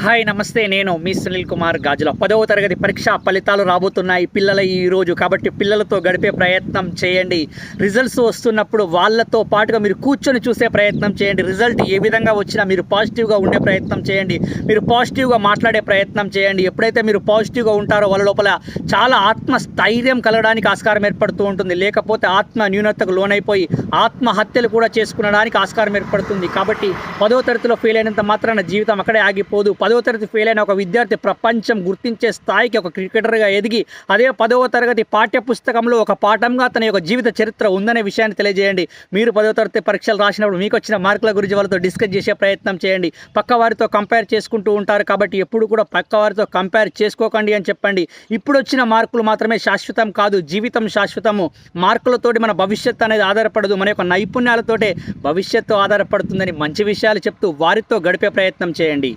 Hi నమస్తే. నేను మీ సునీల్ కుమార్ గాజుల. 10వ తరగతి పరీక్ష ఫలితాలు రాబోతున్నాయి పిల్లల ఈరోజు. కాబట్టి పిల్లలతో గడిపే ప్రయత్నం చేయండి. రిజల్ట్స్ వస్తున్నప్పుడు వాళ్ళతో పాటుగా మీరు కూర్చొని చూసే ప్రయత్నం చేయండి. రిజల్ట్ ఏ విధంగా వచ్చినా మీరు పాజిటివ్గా ఉండే ప్రయత్నం చేయండి. మీరు పాజిటివ్గా మాట్లాడే ప్రయత్నం చేయండి. ఎప్పుడైతే మీరు పాజిటివ్గా ఉంటారో వాళ్ళ లోపల చాలా ఆత్మస్థైర్యం కలగడానికి ఆస్కారం ఏర్పడుతూ ఉంటుంది. లేకపోతే ఆత్మ న్యూనతకు లోనైపోయి ఆత్మహత్యలు కూడా చేసుకునడానికి ఆస్కారం ఏర్పడుతుంది. కాబట్టి 10వ తరగతిలో ఫెయిల్ అయినంత మాత్రాన జీవితం అక్కడే ఆగిపోదు. 10వ తరగతి ఫెయిల్ అయిన ఒక విద్యార్థి ప్రపంచం గుర్తించే స్థాయికి ఒక క్రికెటర్గా ఎదిగి అదే 10వ తరగతి పాఠ్య పుస్తకంలో ఒక పాఠంగా తన యొక్క జీవిత చరిత్ర ఉందనే విషయాన్ని తెలియజేయండి. మీరు 10వ తరగతి పరీక్షలు రాసినప్పుడు మీకు వచ్చిన మార్కుల గురించి వాళ్ళతో డిస్కస్ చేసే ప్రయత్నం చేయండి. పక్క వారితో కంపేర్ చేసుకుంటూ ఉంటారు కాబట్టి ఎప్పుడు కూడా పక్క వారితో కంపేర్ చేసుకోకండి అని చెప్పండి. ఇప్పుడు వచ్చిన మార్కులు మాత్రమే శాశ్వతం కాదు, జీవితం శాశ్వతము. మార్కులతోటి మన భవిష్యత్తు అనేది ఆధారపడదు, మన యొక్క నైపుణ్యాలతోటే భవిష్యత్తు ఆధారపడుతుందని మంచి విషయాలు చెప్తూ వారితో గడిపే ప్రయత్నం చేయండి.